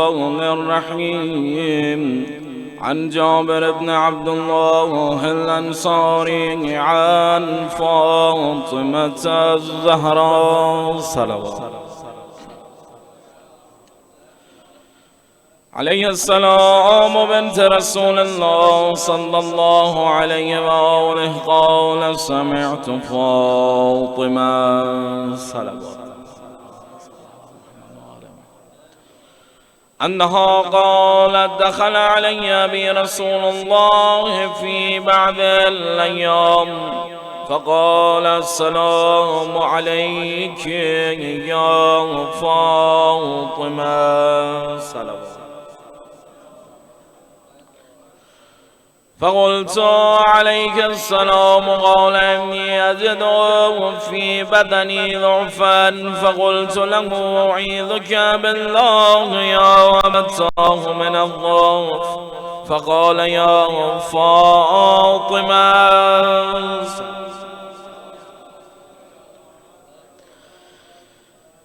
الرحمن الرحيم عن جابر بن عبد الله الأنصاري عن فاطمة الزهراء صلوات عليه السلام بنت رسول الله صلى الله عليه وآله قال سمعت فاطمة صلوات أنها قالت دخل علي أبي رسول الله في بعض الأيام فقال السلام عليك يا فاطمة صلوات فقلت عليك السلام قال إني أجد في بدني ضعفا فقلت له أعيذك بالله يا أبتاه من الضعف فقال يا فاطمة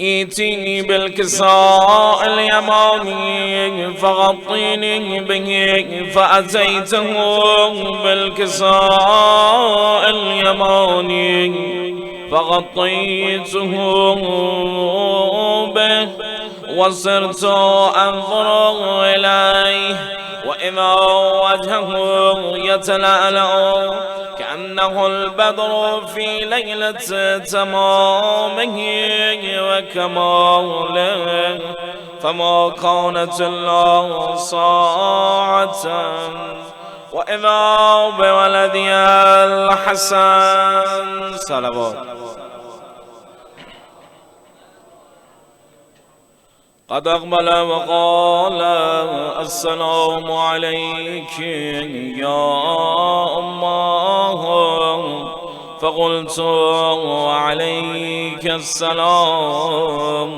ائتني بالكساء اليماني فغطيني به فأتيته بالكساء اليماني فغطيته به وصرت أنظر إليه وإذا وجهه يتلألأ كأنه البدر في ليلة تمامه وكماله فما كانت إلا ساعة وإذا بولدي الحسن صلوات قد أقبل وقال السلام عليك يا أماه فقلت وعليك السلام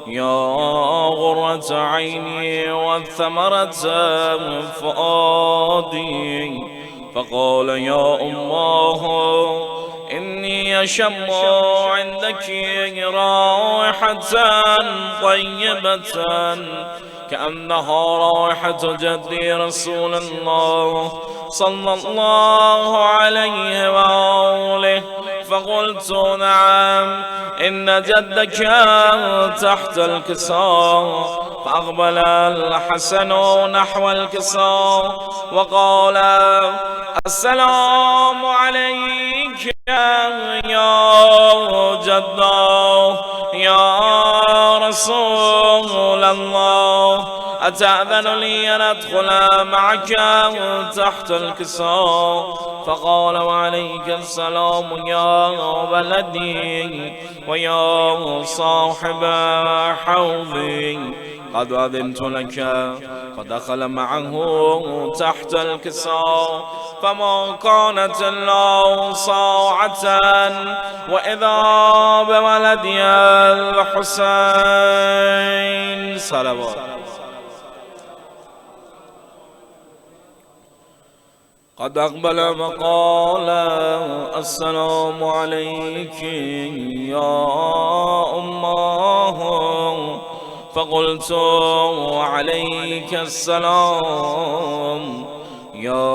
يا غرة عيني والثمرة فؤادي فقال يا أماه إني أشم عندك رائحة طيبة كأنها رائحة جدي رسول الله صلى الله عليه وآله فقلت نعم إن جدك تحت الكساء فأقبل الحسن نحو الكساء وقال السلام عليك يا جدا يا رسول الله أتأذن لي أن أدخل معك تحت الكساء فقال وعليك السلام يا ولدي ويا صاحب حوضي قد أذنت لك فدخل معه تحت الكساء فما كانت إلا ساعة وإذا بولدي الحسين صلوات قد أقبل وقال السلام عليك يا أماه فقلت وعليك السلام يا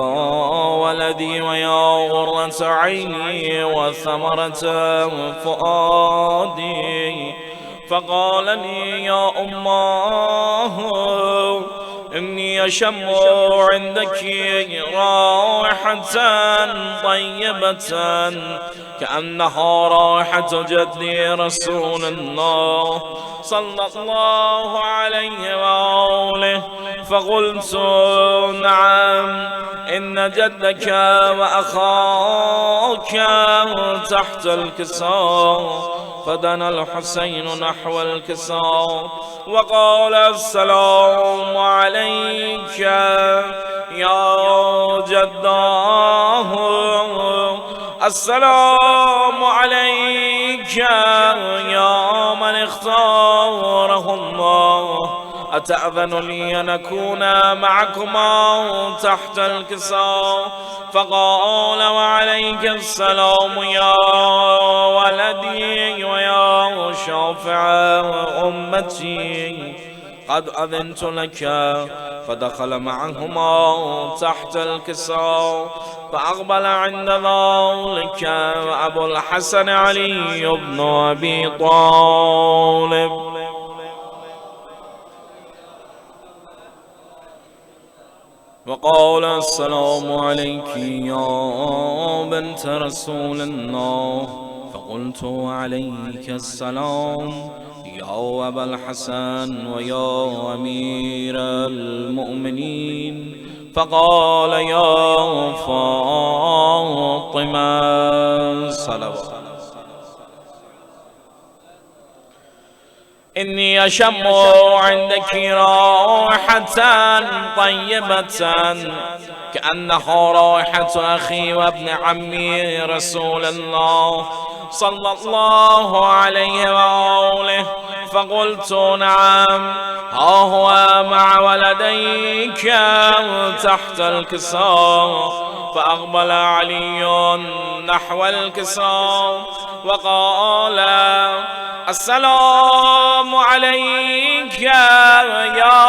ولدي ويا غرة عيني وثمرة فؤادي فقال لي يا أماه إني أشم عندك رائحة طيبة كأنها رائحة جدي رسول الله صلى الله عليه وآله فقلت نعم إن جدك وأخاك تحت الكساء فدنا الحسين نحو الكساء وقال السلام عليك يا جداه السلام عليك يا من اختاره الله أتأذن لي أن أكون معكما تحت الكساء فقال وعليك السلام يا ولدي ويا شافع أمتي قد أذنت لك. فدخل معهما تحت الكساء فأقبل عند ذلك أبو الحسن علي بن أبي طالب وقال السلام عليك يا بنت رسول الله. فقلت عليك السلام يا أبا الحسن ويا أمير المؤمنين. فقال يا فاطمة صلوات إني أشم عندك رائحة طيبة كأنها رائحة أخي وابن عمي رسول الله صلى الله عليه وآله. فقلت نعم، ها هو مع ولديك تحت الكساء. فأقبل علي نحو الكساء وقال السلام عليك يا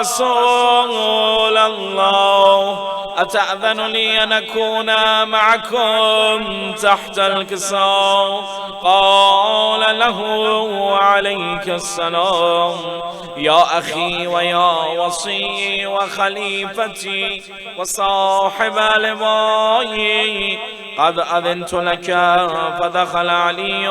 رسول الله، أتأذن لي أن أكون معكم تحت الكساء؟ قال له عليك السلام يا أخي ويا وصي وخليفتي وصاحب لواي، قد أذنت لك. فدخل علي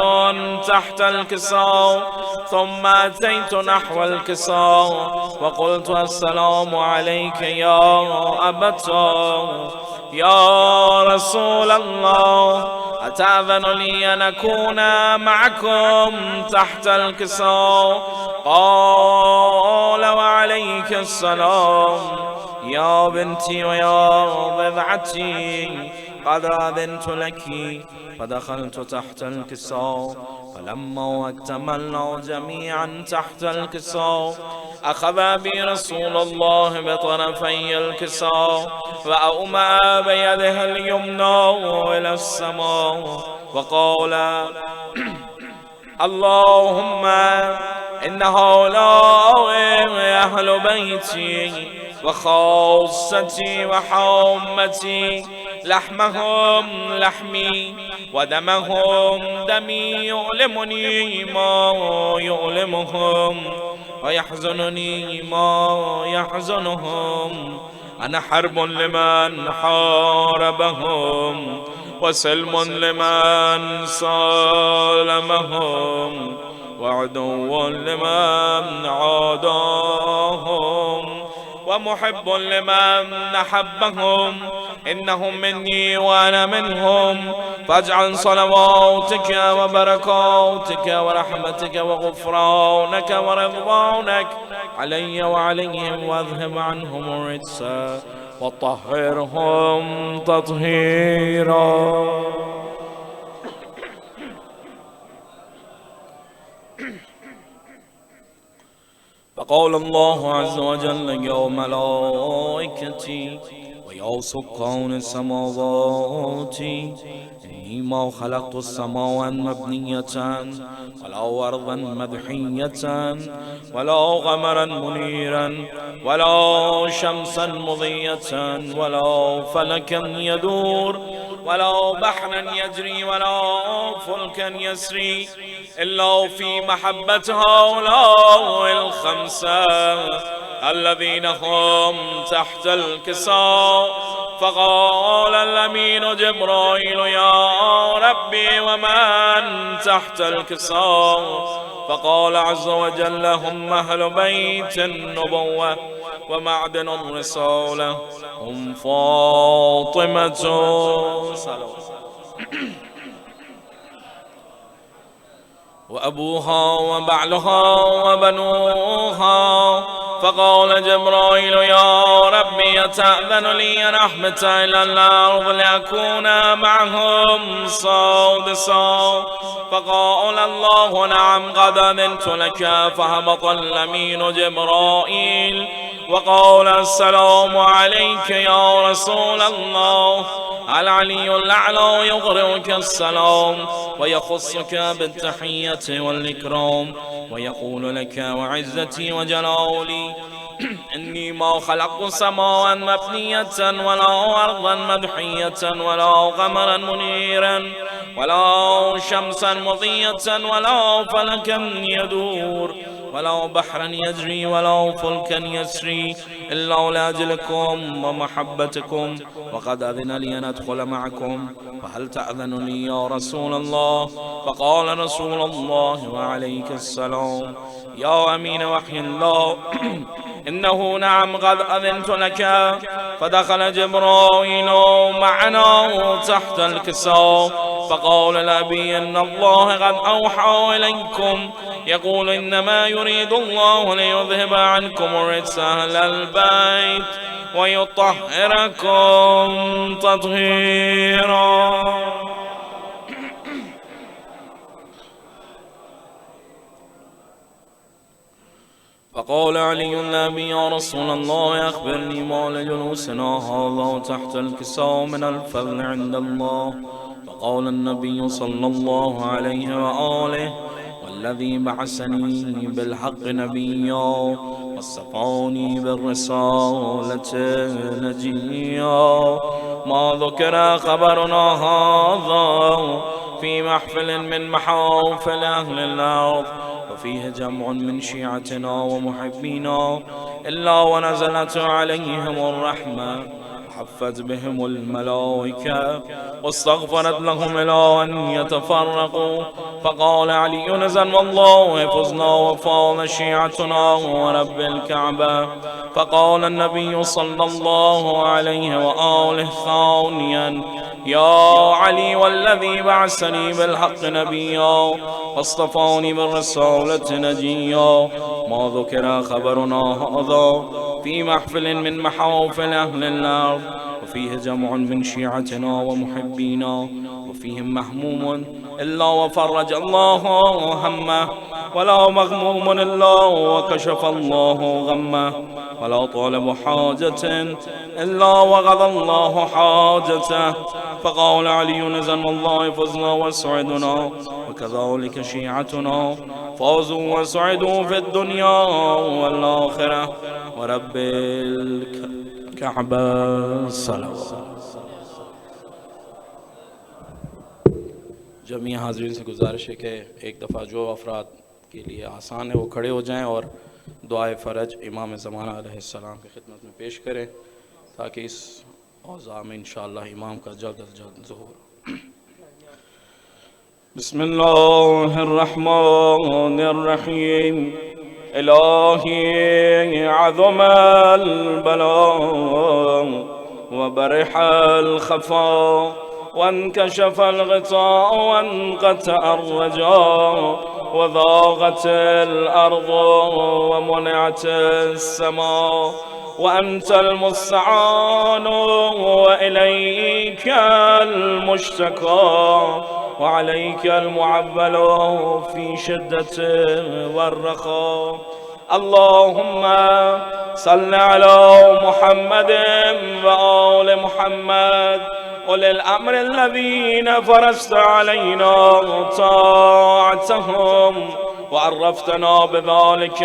تحت الكساء ثم أتيت نحو الكساء وقلت السلام عليك يا أبتا يا رسول الله، أتأذن لي أن أكون معكم تحت الكساء؟ قال وعليك السلام يا بنتي ويا بضعتي، قد أذنت لك. فدخلت تحت الكساء فلما اكتملنا جميعا تحت الكساء أخذ بي رسول الله بطرفي الكساء وأومأ بيده اليمنى إلى السماء وقال اللهم إن هؤلاء أهل بيتي وخاصتي وحامتي، لحمهم لحمي ودمهم دمي، يؤلمني ما يؤلمهم ويحزنني ما يحزنهم. أنا حرب لمن حاربهم وسلم لمن سالمهم وعدو لمن عاداهم ومحب لمن أحبهم. إنهم مني وأنا منهم، فاجعل صلواتك وبركاتك ورحمتك وغفرانك ورضوانك علي وعليهم، واذهب عنهم الرجس وطهرهم تطهيرا. فقال الله عز وجل يا ملائكتي ويا سكان السماوات إني ما خلقت السماء مبنية ولا أرضا مدحية ولا قمرا منيرا ولا شمسا مضية ولا فلكا يدور ولا بحرا يجري ولا فلكا يسري إلا في محبة هؤلاء الخمسة الذين هم تحت الكساء. فقال الأمين جبرائيل يا ربي ومن تحت الكساء؟ فقال عز وجل هم أهل بيت النبوة ومعدن الرسالة، هم فاطمة وأبوها وبعلها وبنوها. فقال جبرائيل يا ربي أتأذن لي أن أحبط إلى الأرض لأكون معهم سادسا؟ فقال الله نعم قد أذنت لك. فهبط الأمين جبرائيل وقال السلام عليك يا رسول الله، العلي الأعلى يقرئك السلام ويخصك بالتحية والإكرام ويقول لك وعزتي وجلالي إني ما خلقت سماء مبنية ولا أرضا مدحية ولا قمرا منيرا ولا شمسا مضية ولا فلكا يدور ولا بحرا يجري ولا فلكا يسري إلا لأجلكم ومحبتكم وقد أذن لي أن أدخل معكم فهل تأذن لي يا رسول الله؟ فقال رسول الله وعليك السلام يا أمين وحي الله إنه نعم قد أذنت لك. فدخل جبرائيل معنا تحت الكساء فقال لأبي إن الله قد أوحى إليكم يقول إنما يريد الله ليذهب عنكم الرجس أهل البيت ويطهركم تطهيرا. فقال علي النبي يا رسول الله أخبرني ما لجلوسنا هذا تحت الكساء من الفضل عند الله. فقال النبي صلى الله عليه وآله والذي بعثني بالحق نبيا واصطفاني بالرسالة نجيا ما ذكر خبرنا هذا في محفل من محافل أهل الأرض وفيه جمع من شيعتنا ومحبينا إلا ونزلت عليهم الرحمة وحفت بهم الملائكة واستغفرت لهم إلى أن يتفرقوا. فقال علي نزل والله فزنا وفاض شيعتنا ورب الكعبة. فقال النبي صلى الله عليه وآله ثانيا يا علي والذي بعثني بالحق نبيا واصطفاني بالرسالة نجيا ما ذكر خبرنا هذا في محفل من محافل أهل الأرض وفيه جمع من شيعتنا ومحبينا وفيهم محموم إلا وفرج الله همه ولا مغموم إلا وكشف الله غمه ولا طالب حاجة إلا وقضى الله حاجته. فقال علي نزل الله فزنا وسعدنا وكذلك شيعتنا فازوا وسعدوا في الدنيا والآخرة ورب الكعبة الصلوات. जमीन हाज़रीन से गुजारिश है कि एक दफ़ा जो अफराद के लिए आसान है वो खड़े हो जाएं और दुआए फ़रज इमाम ज़माना अलैहिस्सलाम की खिदमत में पेश करें ताकि इस औज़ा में इंशाअल्लाह इमाम का जल्द अज जल्द ज़ुहूर। बिस्मिल्लाहिर्रहमानिर्रहीम। इलाही अज़मल बला व बरहल खफ़ा وانكشف الغطاء وانقطع الرجاء وضاقت الأرض ومنعت السماء وأنت المستعان وإليك المشتكى وعليك المعول في شدة والرخاء. اللهم صل على محمد وآل محمد أولي الأمر الذين فرضت علينا طاعتهم وعرفتنا بذلك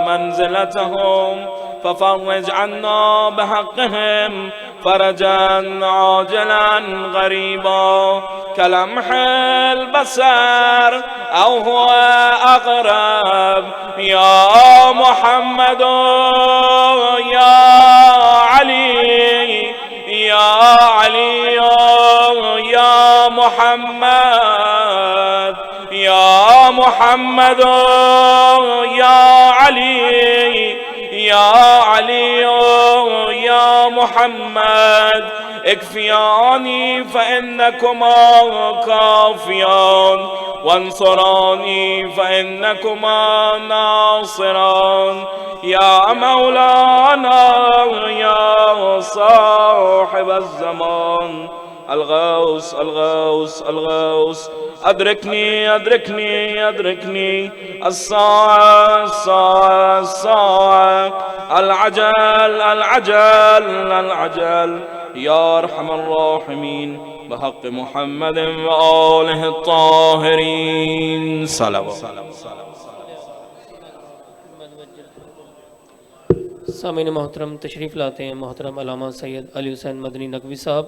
منزلتهم ففرج عنا بحقهم فرجا عاجلا غريبا كلمح البصر أو هو أقرب. يا محمد يا علي يا علي يا محمد يا محمد يا علي يا علي يا محمد اكفياني فإنكما كافيان وانصراني فإنكما ناصران. يا مولانا يا صاحب الزمان الغوث الغوث الغوث أدركني أدركني أدركني الساعة الساعة الساعة العجل العجل العجل يا أرحم الراحمين بحق محمد وآله الطاهرين صلوات. सामीन मोहतरम तशरीफ़ लाते हैं मोहतरम अल्लामा सैयद अली हुसैन मदनी नकवी साहब